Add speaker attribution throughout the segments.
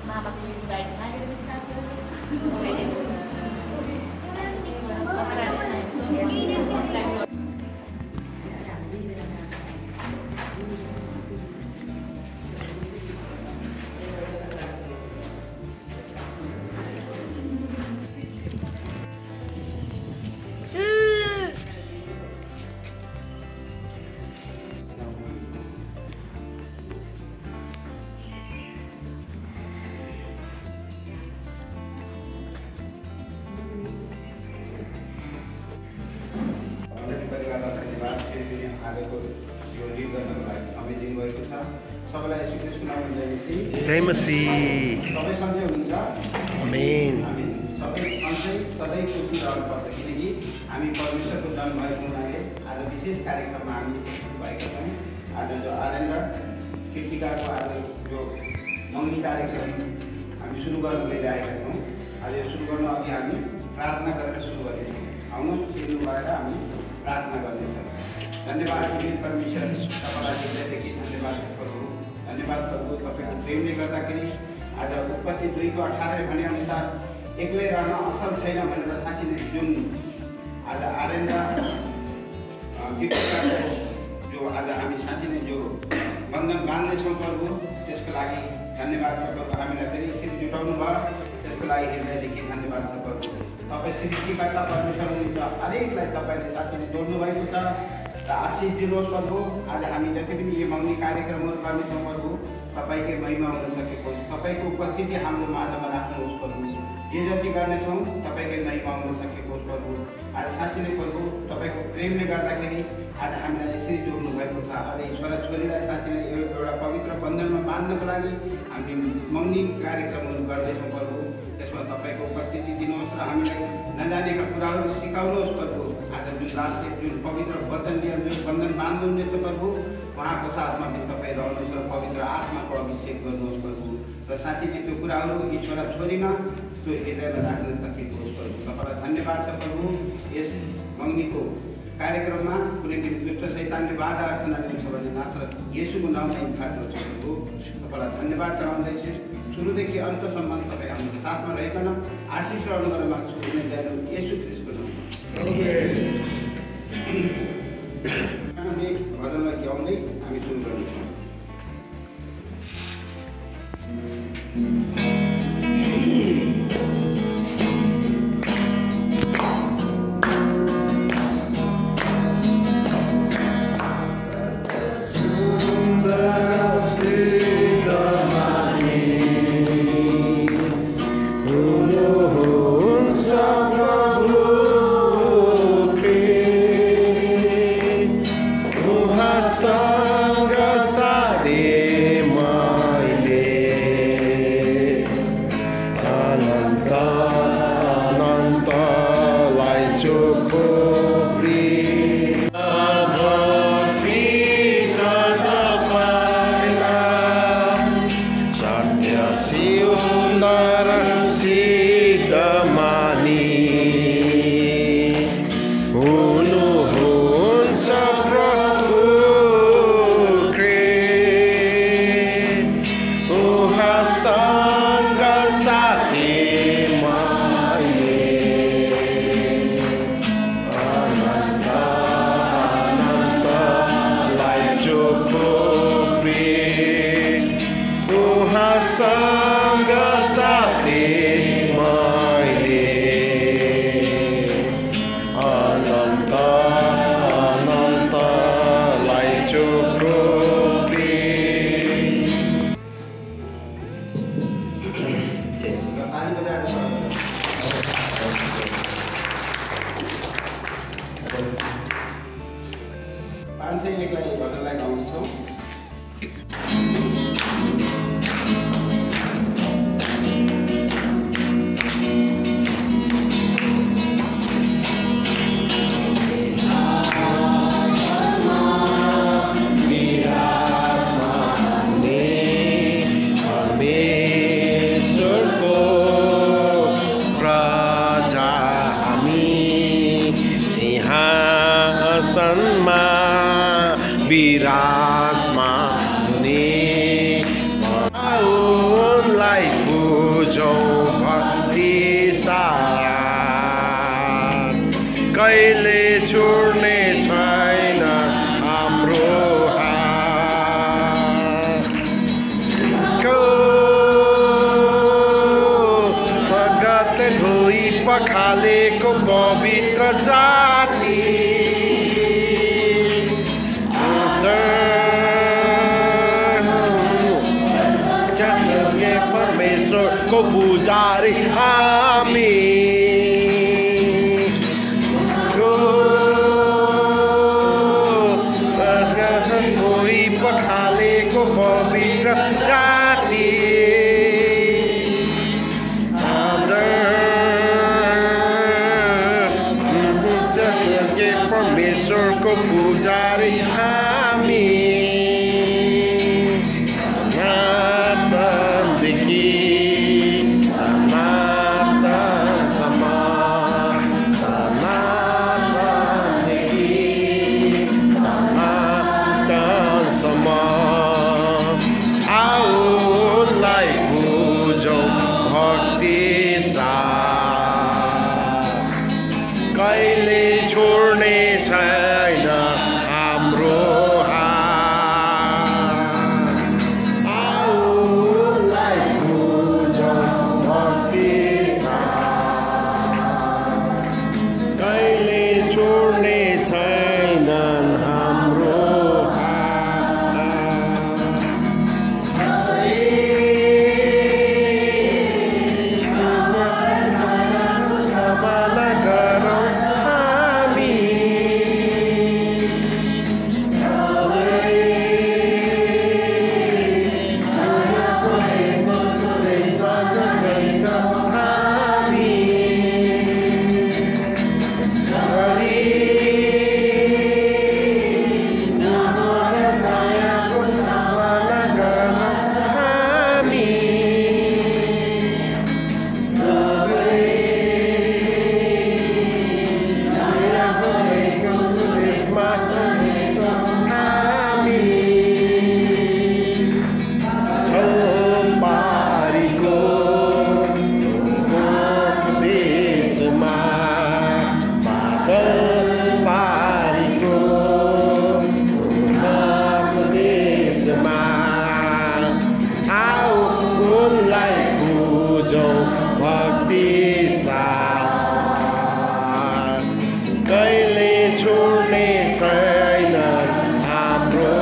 Speaker 1: मामाको YouTube ID मागेर मेरो साथीहरूले उठाइदिएको सब्सक्राइब
Speaker 2: जय मसीह आमेन।
Speaker 3: सबै सधैँ सधैँ खुसी रहनुपर्छ किनकि हामी परमेश्वरको जन्म भएको हुनाले आज विशेष कार्यक्रममा हामी भएका छौँ। आज जो आनन्द कृतिकाको आज जो मङ्गनी कार्यक्रम हामी सुरु गर्न गइरहेका छौँ। आज यो सुरु गर्न अघि हामी प्रार्थना गरेर सुरु गर्नेछौँ। आउनुहोस् सिर्नु भएर हामी प्रार्थना गर्नेछौँ। धन्यवाद परमेश्वर, तपाईँलाई हृदयदेखि धन्यवाद प्रभु। धन्यवाद प्रभु, तपाईँको प्रेमले गर्दाखेरि आज उत्पत्ति 2:18 भने अनुसार एक्लै रहन असल छैन भनेर साँच्ची नै जुन आज आनन्द कृतिकाको जो आज हामी साँच्ची नै जो बन्धन बाँध्नेछौँ प्रभु, त्यसको लागि धन्यवाद छ प्रभु। हामीलाई फेरि यसरी जुटाउनु भयो, त्यसको लागि हृदयदेखि धन्यवाद छ प्रभु। तपाईँ सृष्टिकर्ता परमेश्वर हुनुहुन्छ, हरेकलाई तपाईँले साँच्ची नै जोड्नु भएको छ र आशिष दिनुहोस् प्रभु। आज हामी जति पनि यो मङ्गनी कार्यक्रमहरू गर्नेछौँ प्रभु, तपाईँकै महिमा हुन सकेको होस्, तपाईँको उपस्थिति हाम्रो माझमा राख्नुहोस् प्रभु। जे जति गर्नेछौँ तपाईँकै महिमा हुन सकेको होस् प्रभु। आज साँच्ची नै प्रभु, तपाईँको प्रेमले गर्दाखेरि आज हामीलाई यसरी जोड्नु भएको छ। आज छोरा छोरीलाई साँच्ची नै एउटा पवित्र बन्धनमा बाँध्नको लागि हामी मङ्गनी कार्यक्रमहरू गर्दैछौँ प्रभु। त्यसमा तपाईँको उपस्थिति दिनुहोस् र हामीलाई नजानेका कुराहरू सिकाउनुहोस् प्रभु। आज जुन राष्ट्रिय जुन पवित्र वचन लिएर जुन बन्धन बाँध्नुहुनेछ प्रभु, उहाँको साथमा पनि तपाईँ रहनुहोस् र पवित्र आत्माको अभिषेक गर्नुहोस् प्रभु। र साँच्ची नै त्यो कुराहरू यी छोरा छोरीमा त्यो हृदयमा राख्न सकेको होस् प्रभु। तपाईँलाई धन्यवाद छ प्रभु। यस मङ्गनीको कार्यक्रममा कुनै पनि दुष्ट शैतानले बाधा अर्चना दिन्छ भने नासरत येशूको नाममा इन्कार गर्छु प्रभु। तपाईँलाई धन्यवाद चढाउँदैछु। सुरुदेखि अन्तसम्म तपाईँ हाम्रो साथमा रहिकन आशिष रहनु गर्न माग्छु। येशू ख्रीष्टको नाममा भजनलाई गाउँदै हामी सुरु गर्नेछौँ।
Speaker 2: सिंहासनमा विराजमान हुने पखालेको पवित्र जाति परमेश्वरको पुजारी हामी पखालेको पवित्र जाति परमेश्वरको पुजारी हामी सनातनदेखि सनातनसम्म सनातनदेखि सनातनसम्म आउलाई बुझौँ भक्ति साथ कहिले छोड्ने छैन हाम्रो हात आउलाई बुझौँ भक्ति साथ कहिले छोड्ने छैनन् हाम्रो कहिले छोड्ने छैन हाम्रो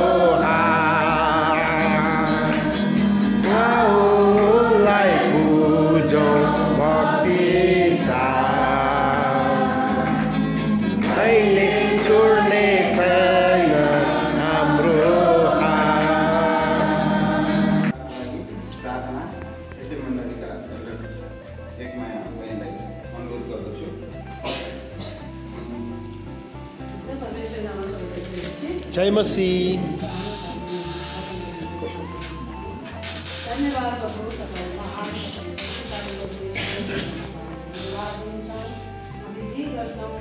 Speaker 2: हातलाई बुझौँ भक्ति साथ कहिले छोड्ने छैन हाम्रो
Speaker 3: प्रार्थना यसै मण्डलीका एकमाया बहिनीलाई अनुरोध गर्दछु।
Speaker 2: जय मसीह।
Speaker 4: धन्यवाद प्रभु तपाईँलाई आज हामी जे गर्छौँ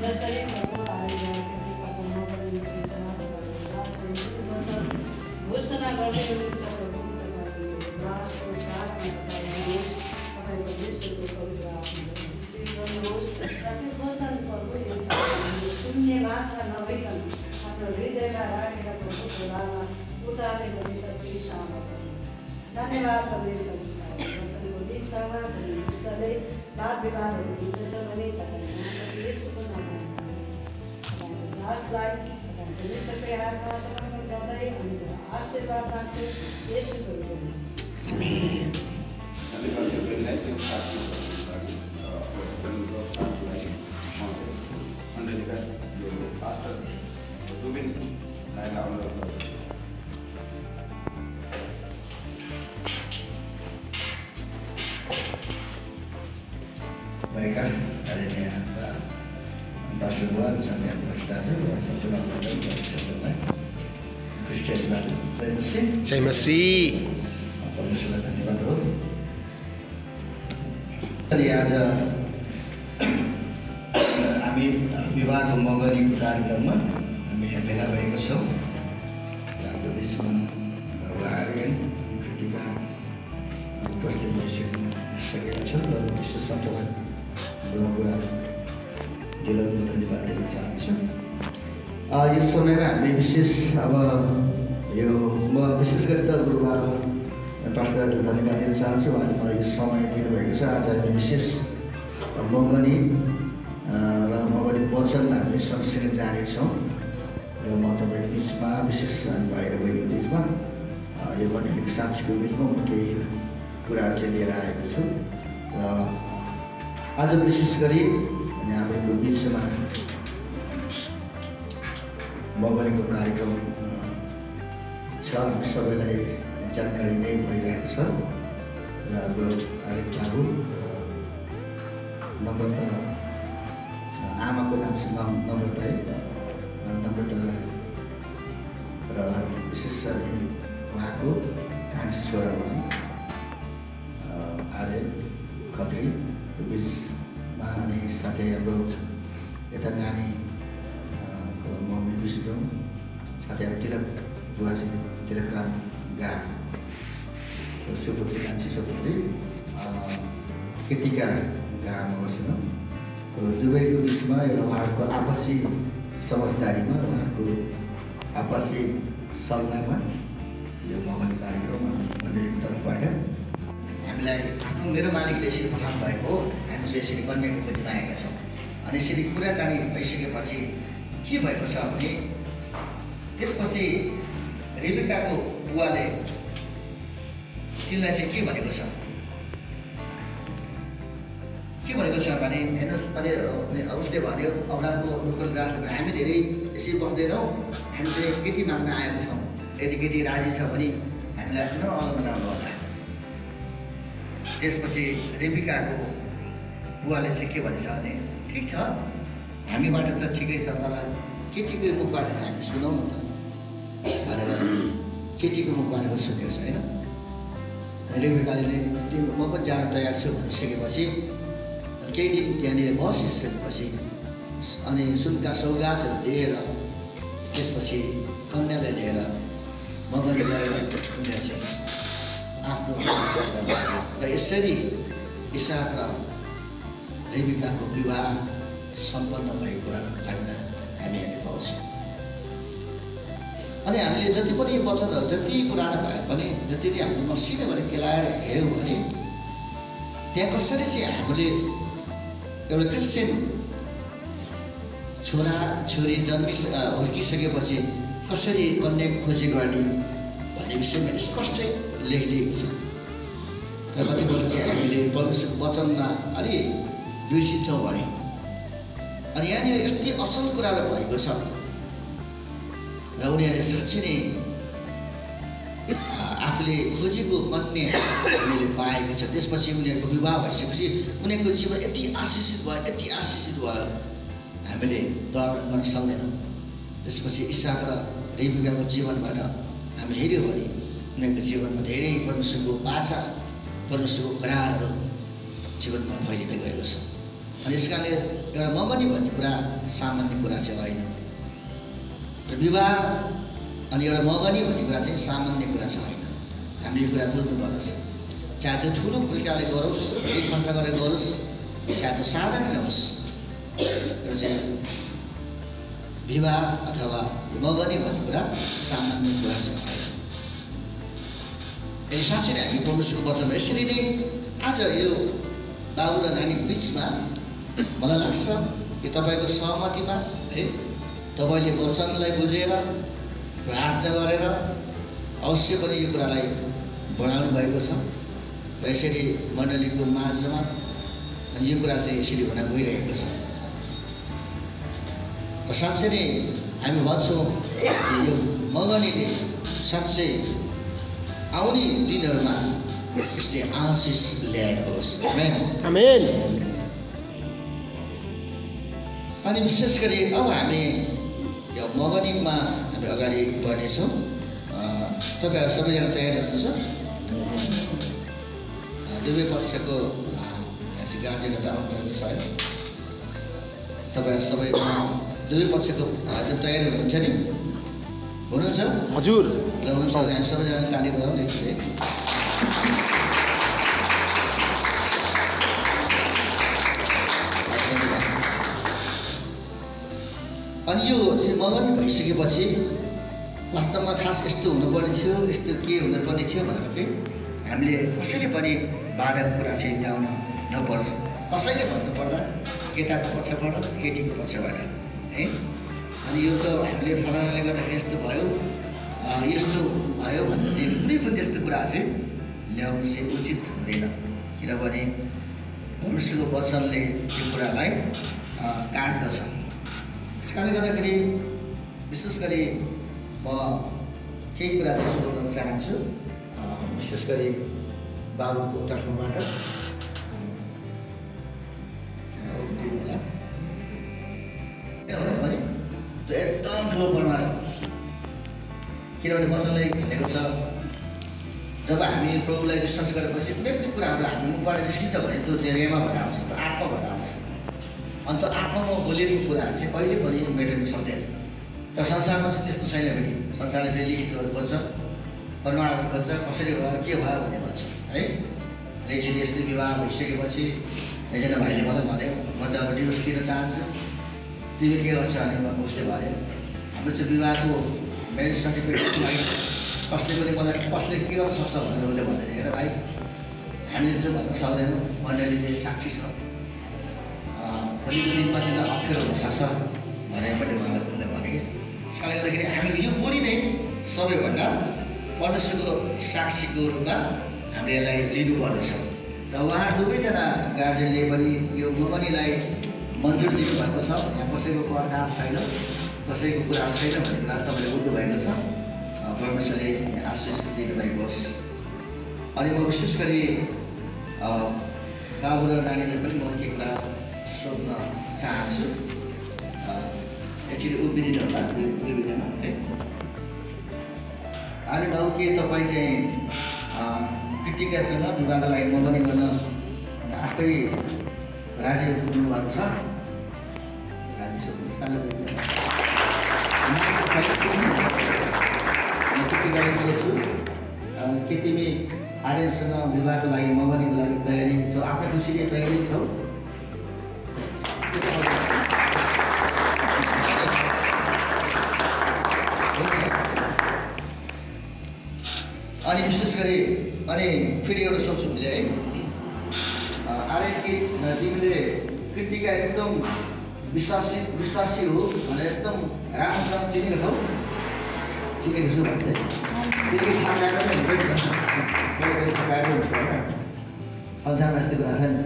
Speaker 4: जसरी घोषणा गर्दै शून्य मात्र नभइकन आफ्नो हृदयमा राखेर प्रभुको उतार्ने गरी सच्ची सामर्थ्य धन्यवाद परमेश्वर वचनको दिशामा पुस्तकले वाद विवादहरू बिग्रछ भने तपाईँको यसको नाममा तपाईँको दासलाई तपाईँको परमेश्वरकै हातमा समर्पण गर्दै अनि आशीर्वाद माग्छु यसको
Speaker 5: Baiklah, hari ini Pak Syubuan sampai Ustaz Christian Bantu.
Speaker 2: जय मसीह।
Speaker 5: परमेश्वरलाई धन्यवाद होस्। आज हामी विवाहको मगरीको कार्यक्रममा हामी यहाँ भेला भएका छौँ। हाम्रो बिचमा आर्यन कृतिका उपस्थित भइसकेका छन् र विशेष सञ्चालन बुवा जिल्लाको धन्यवाद दिन चाहन्छु। यस समयमा हामी विशेष अब यो म विशेष गरी त गुरुबा पास्टरलाई धन्यवाद दिन चाहन्छु। उहाँले मलाई यो समय दिनुभएको छ। आज हामी विशेष मगनी र मगनी वचन हामी सँगसँगै जानेछौँ र म तपाईँको बिचमा विशेष बाहिर गएको बिचमा यो मण्डलीको साक्षीको बिचमा म केही कुराहरू चाहिँ लिएर आएको छु र आज विशेष गरी हामीहरूको बिचमा मगनीको कार्यक्रम छ। हामी सबैलाई जानकारी नै भइरहेको छ र हाम्रो आर्य बाबु नम्रता आमाको नाम चाहिँ नम्रता है, नम्रता र विशेष गरी उहाँको कान्छी छोरा आर्य खत्रीको बिचमा अनि साथै हाम्रो यता नानीको मम्मी विष्णु साथै अब तिलक बुवा चाहिँ तिलकराम गा सुपुत्री कान्छी सुपुत्री कृतिका गा मसँग दुवैको बिचमा एउटा उहाँहरूको आपसी समझदारीमा उहाँहरूको आपसी सल्लाहमा यो मगनी कार्यक्रम मण्डलीको तर्फबाट हामीलाई मेरो मालिकले यसरी पठाउनु भएको हो। हामी चाहिँ यसरी कन्याको खोजीमा आएका छौँ। अनि यसरी कुराकानी भइसकेपछि के भएको छ भने त्यसपछि रेबिकाको बुवाले तिनलाई चाहिँ के भनेको छ भने हेर्नुहोस् अनि उसले भन्यो अब्रामको नोकरले राख्छ हामी धेरै यसरी बस्दैनौँ, हामी चाहिँ केटी माग्न आएको छौँ, यदि केटी राजी छ भने हामीलाई आफ्नो अनुमति होला। त्यसपछि रेबिकाको बुवाले चाहिँ के भनेछ भने ठिक छ हामीबाट त ठिकै छ तर केटीको मुखबाट चाहिँ हामी सुनौँ न त भनेर केटीको मुखबाट सुनेको छ होइन। रेबिकाले म पनि जान तयार छु भनिसकेपछि केही दिन त्यहाँनिर बसिसकेपछि अनि सुनका सौगातहरू लिएर त्यसपछि कन्यालाई लिएर मगनी गरेर उनीहरू चाहिँ आफ्नो र यसरी इसाक र रेबिकाको विवाह सम्पन्न भएको कुरा घटना हामी हेर्न पाउँछौँ। अनि हामीले जति पनि यो वचनहरू जति पुरानो भए पनि जति नै हामीले मसिनो भएर केलाएर हेऱ्यौँ भने त्यहाँ कसरी चाहिँ हामीले एउटा क्रिस्चियन छोरा छोरी हुर्किसकेपछि कसरी कन्या खोजी गर्ने भन्ने विषयमा स्पष्टै लेखिदिएको छ र कतिपल्ट चाहिँ हामीले परमेश्वरको वचनमा अलि बिर्सिन्छौँ भने अनि यहाँनिर यस्तै असल कुराहरू भएको छ र उनीहरूले साँच्चै नै आफूले खोजेको कन्या उनीहरूले पाएको छ। त्यसपछि उनीहरूको विवाह भइसकेपछि उनीहरूको जीवन यति आशिषित भयो हामीले वर्णन गर्न सक्दैनौँ। त्यसपछि इसाक र रेबिकाको जीवनबाट हामी हेऱ्यौँ भने उनीहरूको जीवनमा धेरै परमेश्वरको बाचा परमेश्वरको करारहरू जीवनमा फैलिँदै गएको छ। अनि यस कारणले एउटा मगनी भन्ने कुरा सामान्य कुरा चाहिँ होइन र विवाह अनि एउटा मगनी भन्ने कुरा चाहिँ सामान्य कुरा चाहिँ होइन। हामीले यो कुरा बुझ्नुपर्ने छ। चाहे त्यो ठुलो प्रकारले गरोस्, धेरै खर्च गरेर गरोस्, चाहे त्यो साधारण होस्, र चाहिँ विवाह अथवा मगनी भन्ने कुरा सामान्य कुरा चाहिँ होइन। यदि साँच्चै नै हामी परमेश्वरको वचनमा यसरी नै आज यो बाबु र नानीको बिचमा मलाई लाग्छ कि तपाईँको सहमतिमा है तपाईँले वचनलाई बुझेर प्रार्थना गरेर अवश्य पनि यो कुरालाई बढाउनु भएको छ र यसरी मण्डलीको माझमा अनि यो कुरा चाहिँ यसरी हुन गइरहेको छ। र साँच्चै नै हामी भन्छौँ कि यो मगनीले साँच्चै आउने दिनहरूमा यसले आशिष ल्याएको होस्।
Speaker 2: आमेन।
Speaker 5: अनि विशेष गरी अब हामी यो मगनीमा हामी अगाडि बढ्नेछौँ। तपाईँहरू सबैजना तयार हुनुहुन्छ? दुवै पक्षको गार्जियनहरू आउनुभएको छ है। तपाईँहरू सबैजना दुवै पक्षको तयार हुनुहुन्छ नि? हुनुहुन्छ?
Speaker 2: हजुर।
Speaker 5: ल हुन्छ, हामी सबैजना ताली बजाउँ है। अनि यो चाहिँ मगनी भइसकेपछि वास्तवमा खास यस्तो हुनुपर्ने थियो, यस्तो के हुनुपर्ने थियो भनेर चाहिँ हामीले कसैले पनि बाधाको कुरा चाहिँ ल्याउन नपर्छ। कसैले भन्नुपर्दा केटाको पक्षबाट केटीको पक्षबाट है। अनि यो त हामीले फलानाले गर्दाखेरि यस्तो भयो भनेर चाहिँ कुनै पनि त्यस्तो कुराहरू चाहिँ ल्याउनु चाहिँ उचित हुँदैन। किनभने मनुष्यको वचनले त्यो कुरालाई काट्दछ। त्यस कारणले गर्दाखेरि विशेष गरी म केही कुरा चाहिँ सोध्न चाहन्छु, विशेष गरी बाबुको तर्फबाट। त्यो एकदम ठुलो प्रमाण, किनभने वचनले भनेको छ जब हामी प्रभुलाई विश्वास गरेपछि कुनै पनि कुराहरू हामी मुखबाट निस्किन्छ भने त्यो रेमा भएर आउँछ, त्यो आत्मा भएर आउँछ। अन्त आत्मामा बोलेको कुराहरू चाहिँ कहिले पनि मेटाउन सक्दैन। तर संसारमा चाहिँ त्यस्तो छैन भने संसारले फेरि लिखितहरू खोज्छ, परमाणु खोज्छ, कसरी भयो के भयो भन्ने भन्छ है। एकचोटि यस्तै विवाह भइसकेपछि एकजना भाइले मलाई भन्यो म चाहिँ अब डिभोर्स दिन चाहन्छु, तिमीले के गर्छ भने उसले भन्यो हाम्रो चाहिँ विवाहको म्यारेज सर्टिफिकेट कसले के गर्न सक्छ भनेर उसले भन्दैन। हेर भाइ, हामीले चाहिँ भन्न सक्दैनौँ, मण्डलीले साक्षी छ, भोलिको दिनमा चाहिँ अप्ठ्यारो हुनसक्छ भनेर मैले उहाँलाई उसले भने कि। त्यसकारणले गर्दाखेरि हामी यो बोली नै सबैभन्दा परमेश्वरको साक्षीको रूपमा हामीले यसलाई लिनुपर्दछ। र उहाँ दुवैजना गार्जियनले पनि यो मगनीलाई मन्जुरी दिनुभएको छ। यहाँ कसैको पर्खा छैन, कसैको कुरा छैन भन्ने कुरा तपाईँले बुझ्नु भएको छ। परमेश्वरले आशिष दिनुभएको होस्। अनि म विशेष गरी बाबु र नानीले पनि म के कुरा सोध्न चाहन्छु। एक्चुली उभिदिनु होला, उभिदिन है। अनि बाबु के तपाईँ चाहिँ कृतिकासँग विवाहको लागि मगनी गर्न आफै राजी हुनुभएको छ? सोध्छु के तिमी आर्यसँग विवाहको लागि मगनीको लागि तयारी छौ? आफ्नै खुसीले तयारी छौ? अनि विशेष गरी अनि फेरि एउटा सोध्छु मैले है, आर्यन के तिमीले कृतिका एकदम विश्वासी हो भनेर एकदम राम्रोसँग चिनेको छौ? चिनेको छु भन्दै तिमी छाकाएर पनि हुन्छ नि, छकाएर हुन्छ होइन, संसारमा यस्तो कुरा छ नि।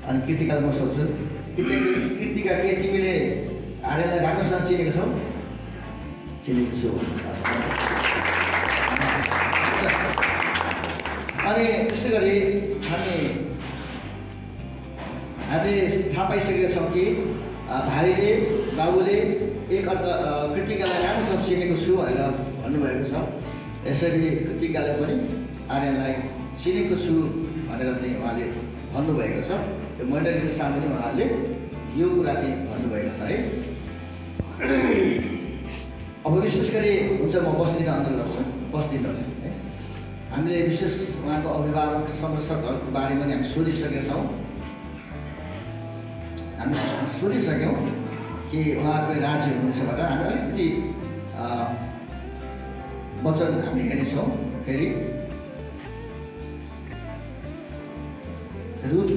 Speaker 5: अनि कृतिका म सोध्छु कृतिका के तिमीले आर्यनलाई राम्रोसँग चिनेको छौ? चिनेको छु। अनि त्यसै गरी हामीले थाहा पाइसकेका छौँ कि भाइले बाबुले एक अर्का कृतिकालाई राम्रोसँग चिनेको छु भनेर भन्नुभएको छ। यसरी कृतिकाले पनि आर्यनलाई चिनेको छु भनेर चाहिँ उहाँले भन्नुभएको छ। त्यो मण्डलीको सामने उहाँले यो कुरा चाहिँ भन्नुभएको छ है। अब विशेष गरी हुन्छ म बस्दिन अन्तर गर्छु, बस्दिन है। हामीले विशेष उहाँको अभिभावक संरक्षकहरूको बारेमा पनि हामी सोधिसकेका छौँ। हामी सोधिसक्यौँ कि उहाँहरू राजी हुनुहुन्छ भनेर। हामी अलिकति वचन हामी हेर्नेछौँ। फेरि रुथ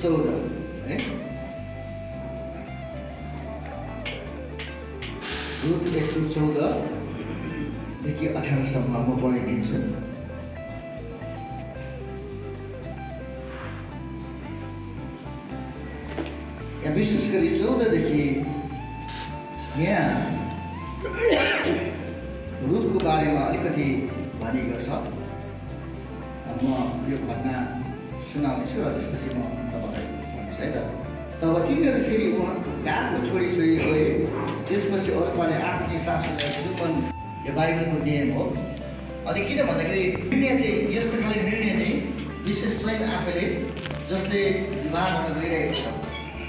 Speaker 5: 1:14 है। रुथ 1:14देखि 18सम्म म पढाइदिन्छु। यहाँ विशेष गरी 14देखि यहाँ रुथको बारेमा अलिकति भनेको छ। म यो घटना सुनाउनेछु र त्यसपछि म तपाईँलाई भन्नेछु है त। तब तिनीहरू फेरि उहाँ गाको छोरी गए। त्यसपछि अर्काले आफ्नै सासूलाई चुपन, यो बाइबलको नियम हो। अनि किन भन्दाखेरि निर्णय चाहिँ यस्तो खाले निर्णय चाहिँ विशेष स्वयं आफैले जसले विवाह गर्न गइरहेको छ,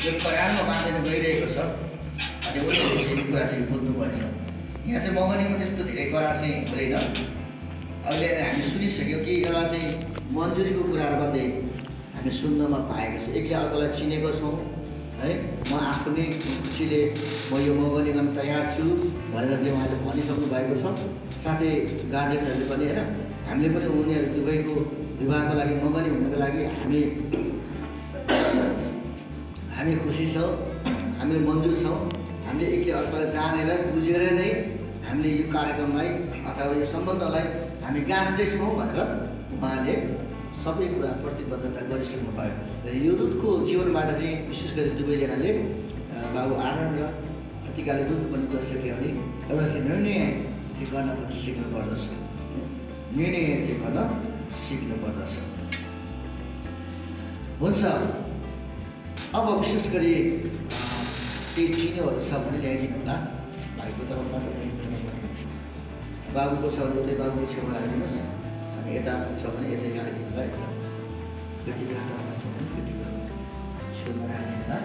Speaker 5: यो करारमा बाँधेर गइरहेको छ, अनि उसले यो कुरा चाहिँ बुझ्नुपर्छ। यहाँ चाहिँ मगनीको त्यस्तो धेरै कुरा चाहिँ हुँदैन। अहिले हामी सुनिसक्यौँ कि एउटा चाहिँ मन्जुरीको कुराहरू मात्रै हामी सुन्नमा पाएको छ। एकले अर्कालाई चिनेको छौँ र है म आफ्नै खुसीले म यो मगनी गर्न तयार छु भनेर चाहिँ उहाँले भनिसक्नु भएको छ। साथै गार्जेनहरूले पनि होइन हामीले पनि उनीहरू दुवैको विवाहको लागि मगनी हुनको लागि हामी खुसी छौँ, हामीले मन्जुर छौँ। हामीले एकले अर्कालाई जानेर बुझेर नै हामीले यो कार्यक्रमलाई अथवा यो सम्बन्धलाई हामी गाँच्दैछौँ भनेर उहाँले सबै कुरा प्रतिबद्धता गरिसक्नु भयो। र यो रुथको जीवनबाट चाहिँ विशेष गरी दुवैजनाले बाबु आनन्द र टिकाले बुझ्नुपर्ने कुरा सक्यो भने एउटा चाहिँ निर्णय चाहिँ गर्न सिक्नुपर्दछ, निर्णय चाहिँ गर्न सिक्नुपर्दछ। हुन्छ, अब विशेष गरी केही चिनोहरू छ भने ल्याइदिनु होला भाइको तर्फबाट। बाबुको छ भने उतै बाबुको छेउमा ल्याइदिनुहोस्, अनि यता छ भने यतै ल्याइदिनु होला। केटीको हातमा छ भने केटीको छेउमा ल्याइदिनु होला।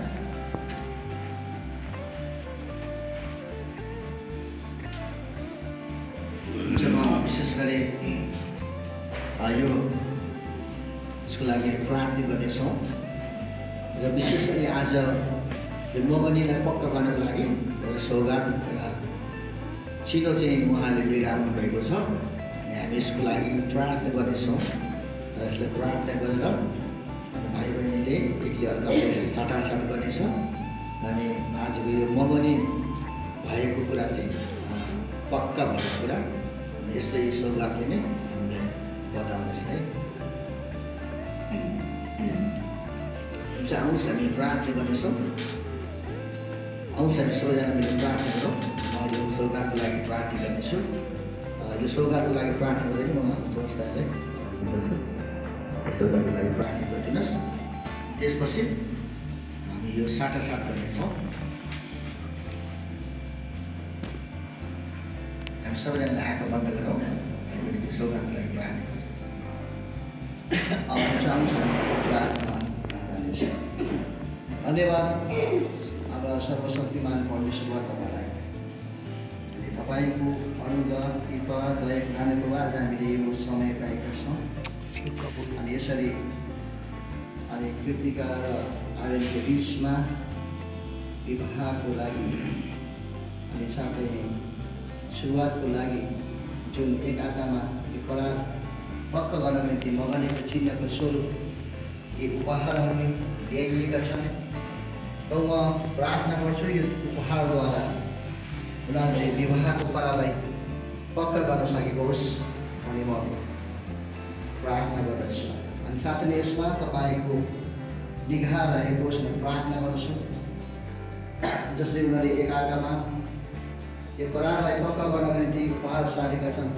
Speaker 5: विशेष गरी यो यसको लागि प्रार्थना गर्नेछौँ र विशेष गरी आज यो मगनीलाई पक्का गर्नको लागि एउटा सौगात चिनो चाहिँ उहाँले लिएर आउनु भएको छ। अनि हामी यसको लागि प्रार्थना गर्नेछौँ र यसलाई प्रार्थना गरेर भाइ बहिनीले एकले अर्कालाई साटासाट गर्नेछ। अनि आजको यो मगनी भएको कुरा चाहिँ पक्का भएको कुरा यस्तै सौगातले नै हामीलाई बताउनुहोस् है। हुन्छ, आउनुहोस् हामी प्रार्थना गर्नेछौँ। आउँछ हामी सबैजना मिलेर प्रार्थना गरौँ। म यो सौगातको लागि प्रार्थना गर्नेछु। यो सौगातको लागि प्रार्थना गरेर म दोस्तलाई सौगातको लागि प्रार्थना गरिदिनुहोस्। त्यसपछि हामी यो साटासाट गर्नेछौँ। हामी सबैजनाले आँखा बन्द गरौँ। सौगातको लागि प्रार्थना गर्छौँ। धन्यवाद हाम्रा सर्वशक्तिमान परमेश्वर तपाईँलाई, तपाईँको अनुग्रह कृपा दया ज्ञानको आज हामीले यो समय पाएका छौँ। अनि यसरी अनि कृतिका र आर्यनको बिचमा विवाहको लागि अनि साथै सुरुवातको लागि जुन एकअर्कामा कुरा पक्का गर्न निम्ति मगनीको चिन्हको स्वरूप यी उपहारहरू ल्याइएका छन्। र म प्रार्थना गर्छु यो उपहारद्वारा उनीहरूले विवाहको कुरालाई पक्का गर्न सकेको होस् अनि म प्रार्थना गर्दछु। अनि साथै नै यसमा तपाईँको निगाह रहेको होस् म प्रार्थना गर्दछु। जसले उनीहरूले एकअर्कामा यो करारलाई पक्का गर्न निम्ति उपहार सारेका छन्,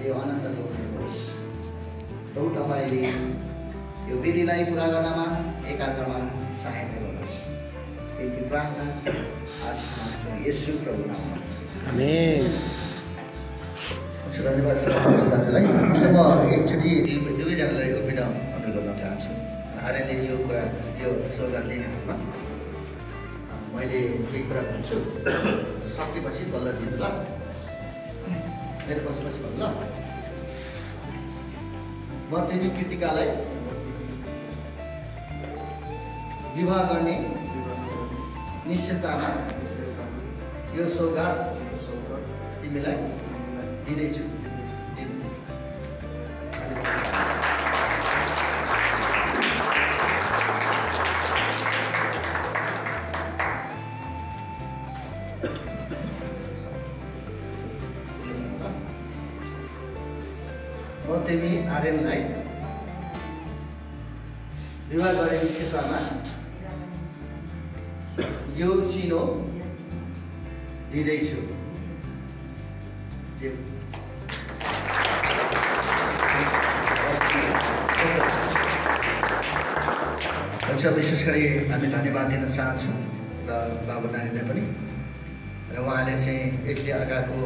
Speaker 5: यो आनन्दको होस्। प्रभु तपाईँले यो विधिलाई पुरा गर्नमा एकअर्कामा सहायता गर्नुहोस्। यति प्रार्थना आज येशू प्रभु नाममा
Speaker 2: आमेन।
Speaker 5: धन्यवाद दाजुलाई। म एकचोटि दुवैजनालाई अभिनय अनुरोध गर्न चाहन्छु। आर्यले यो कुरा यो सौगात लिनेहरूमा मैले केही कुरा भन्छु, सकेपछि बल्ल दिनु ल, मेरो बसपछि भन्नु ल। म तिमी कृतिकालाई विवाह गर्ने निश्चिततामा यो सौगात तिमीलाई दिँदैछु। म तिमी आर्यनलाई विवाह गर्ने निश्चिततामा यो चिनो दिँदैछु। हुन्छ, विशेष गरी हामी धन्यवाद दिन चाहन्छौँ र बाबु नानीलाई पनि। र उहाँले चाहिँ एकले अर्काको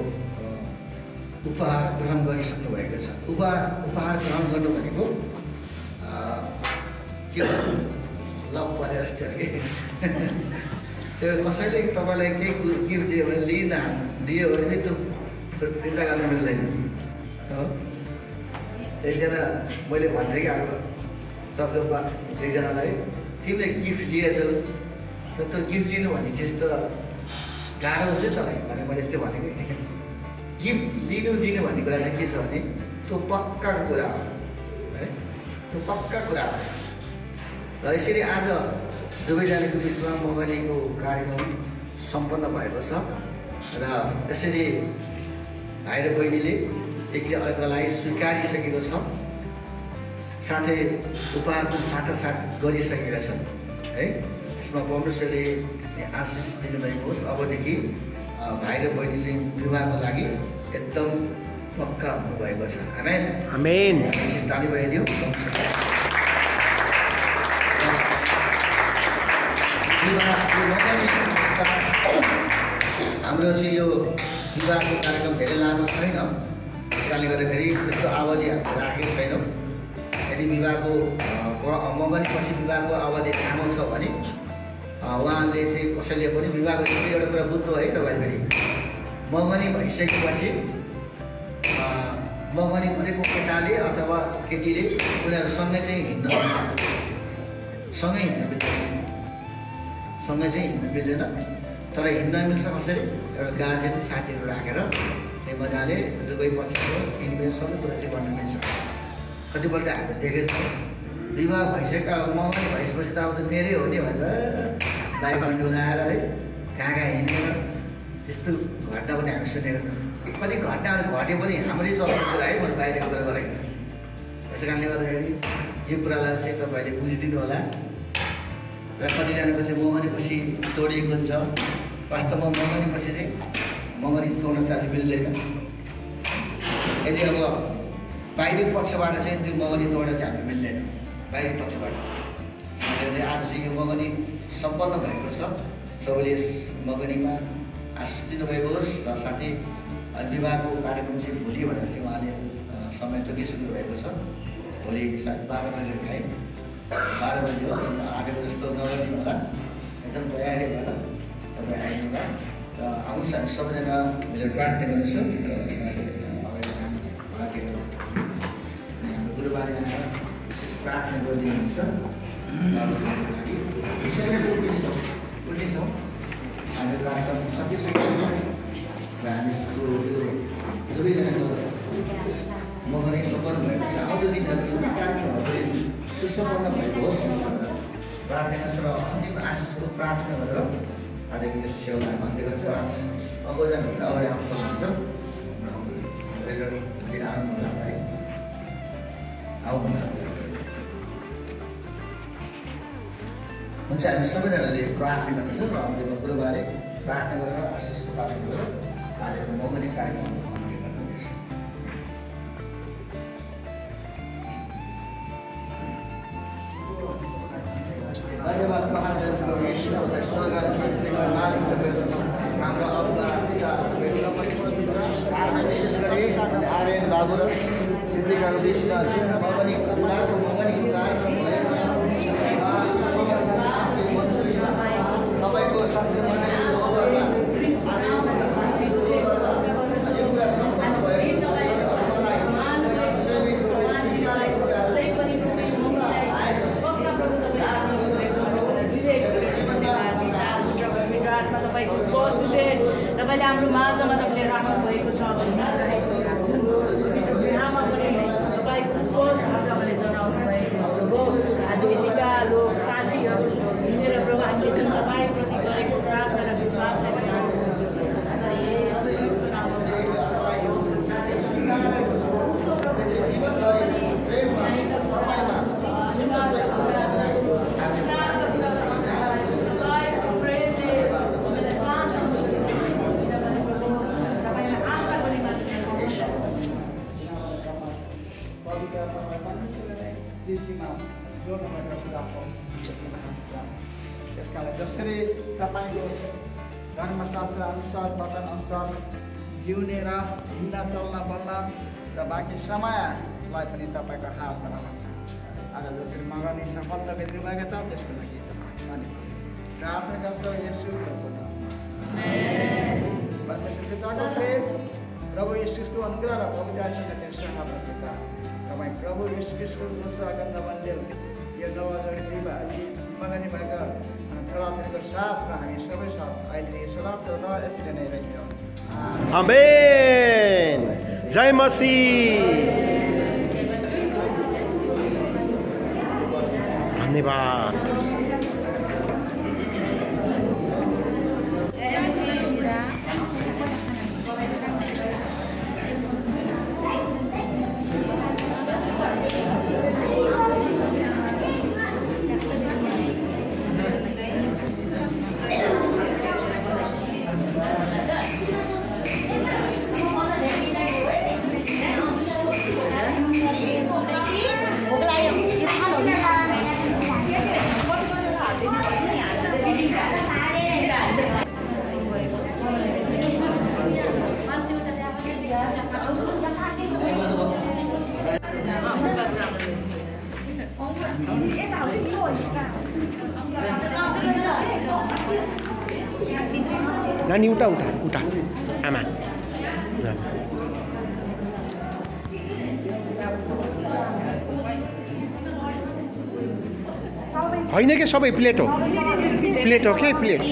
Speaker 5: उपहार ग्रहण गरिसक्नु भएको छ। उपहार ग्रहण गर्नु भनेको के भन्नु लभ परे जस्तो कि त्यो कसैले तपाईँलाई केही गिफ्ट दियो भने दियो भने त्यो फिर्ता गर्न मिल्दैन हो। एकजना मैले भन्थेँ कि अब चर्चमा एकजनालाई तिमीले गिफ्ट दिएछौ त्यो गिफ्ट लिनु भने त्यस्तो गाह्रो हुन्छ तँलाई भने मैले यस्तै भनेको गिफ्ट दिनु भन्ने कुरा चाहिँ के छ भने त्यो पक्का कुरा हो है, त्यो पक्का कुरा हो। र यसरी आज दुवैजनाको बिचमा मगनीको कार्यक्रम सम्पन्न भएको छ र यसरी भाइ र बहिनीले एकले अर्कालाई स्वीकारिसकेको छ, साथै उपहारको साटासाट गरिसकेका छन् है। यसमा परमेश्वरले आशिष दिनुभएको होस्। अबदेखि भाइ र बहिनी चाहिँ विवाहको लागि एकदम पक्का हुनुभएको छ। आमेन
Speaker 2: आमेन।
Speaker 5: ताली बजाइदिउँ। हाम्रो चाहिँ यो विवाहको कार्यक्रम धेरै लामो छैन, त्यस कारणले गर्दाखेरि त्यस्तो अवधि हामीले राखेको छैनौँ। यदि विवाहको मगनीपछि विवाहको अवधि लामो छ भने उहाँले चाहिँ कसैले पनि विवाहको एउटा कुरा बुझ्नु है तपाईँले पनि, मगनी भइसकेपछि मगनी गरेको केटाले अथवा केटीले उनीहरू सँगै चाहिँ हिँड्न मिल्दैन। तर हिँड्न मिल्छ कसरी? एउटा गार्जेन साथीहरू राखेर चाहिँ मजाले दुवै पक्षको किनमेल सबै कुरा चाहिँ गर्न मिल्छ। कतिपल्ट हामीले देखेको छौँ विवाह भइसकेका मगनी भइसकेपछि त अब त मेरै हो नि भनेर बाइक डुलाएर है कहाँ हिँडेर त्यस्तो घटना पनि हामी सुनेको छौँ। कति घटनाहरू घटे पनि हाम्रै चल्ने कुरा है, मैले बाहिरको कुरा गरेको। त्यस कारणले गर्दाखेरि यो कुरालाई चाहिँ तपाईँहरूले बुझिदिनु होला। र कतिजनाको चाहिँ मगनीपछि तोडिएको हुन्छ। वास्तवमा मगनीपछि चाहिँ मगनी तोड्न चाहिँ मिल्दैन। यदि अब बाहिरी पक्षबाट चाहिँ त्यो मगनी तोड्न चाहिँ हामी मिल्दैन, बाहिरी पक्षबाट। आज चाहिँ यो मगनी सम्पन्न भएको छ। प्रभुले यस मगनीमा आशिष दिनुभएको होस्। र साथै विवाहको कार्यक्रम चाहिँ भोलि भनेर चाहिँ उहाँले समय तोकिसक्नु भएको छ। भोलि सायद 12 बजी खाए 12 बजी हो, आएको जस्तो नगरिदिनु होला। एकदम तयारी भएर तपाईँ आइदिनु होला। र आउँछ हामी सबैजना मिलेर प्रार्थना गर्नेछौँ। हाम्रो गुरुबाले आएर विशेष प्रार्थना गरिदिनुहुन्छ। उठ्नेछौँ हामी कार्यक्रम सकिसकेको छ र हामी दुवैजनाको मगनी सम्पन्न भएको छ। आउँदो दिनहरू सबै कार्यक्रमहरू सुसम्पन्न भएको होस् प्रार्थना छ। र अन्तिम आशिषको प्रार्थना गरेर आजको यस सेवालाई अन्त्य गर्छ। अगोजनहरू अगाडि आउन सक्नुहुन्छ। हुन्छ हामी सबैजनाले प्रार्थना गर्नेछौँ र अन्त्यमा गुरुबाले प्रार्थना गरेर आशिषको प्रार्थना गरेर आजको मगनी कार्यक्रम अन्त्य गर्नुहुनेछ। धन्यवाद महादेव ईश्वरलाई स्वर्ग मालिक हाम्रो अवता आज विशेष गरी आर्यन बाबु र पितृकाको बिचमा जुन मगनीको मगनीको कार्यक्रम भएको छ तपाईँको साथी मण्डलीको ओभरमा
Speaker 4: तपाईँले हाम्रो माझमा तपाईँले राख्नुभएको छ तपाईँको स्पोर्ट्स तपाईँले जनाउनु भएको आजीविका लोक साथीहरू हिँडेर प्रभु हामीले तपाईँप्रति गरेको प्रार्थना र विश्वासलाई
Speaker 6: जसरी तपाईँको धर्मशास्त्र अनुसार वचन अनुसार जिउने र हिँड्न चल्न बल्न र बाँकी समयलाई पनि तपाईँको हातमा रहन्छ। आज जसरी मगनी सफलता बेच्नुभएको छ त्यसको लागि प्रार्थना गर्छौँ येशूको नाममा। प्रभु येशूको अनुग्रह र पवित्रसँग त्यसमा तपाईँ प्रभु येशूको दोस्रो आगमन मन्दिर यो नवजोडी मगनी भएका छोराछोरीको साथमा हामी सबै साथ अहिले सदा सदा यसरी नै रहिरहँ।
Speaker 2: आमेन। जय मसीह। धन्यवाद। नानी उठा उठा उठा आमा होइन के सबै प्लेट हो के प्लेट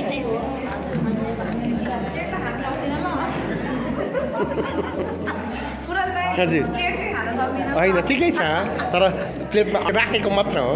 Speaker 2: हजुर होइन ठिकै छ तर प्लेटमा राखेको मात्र हो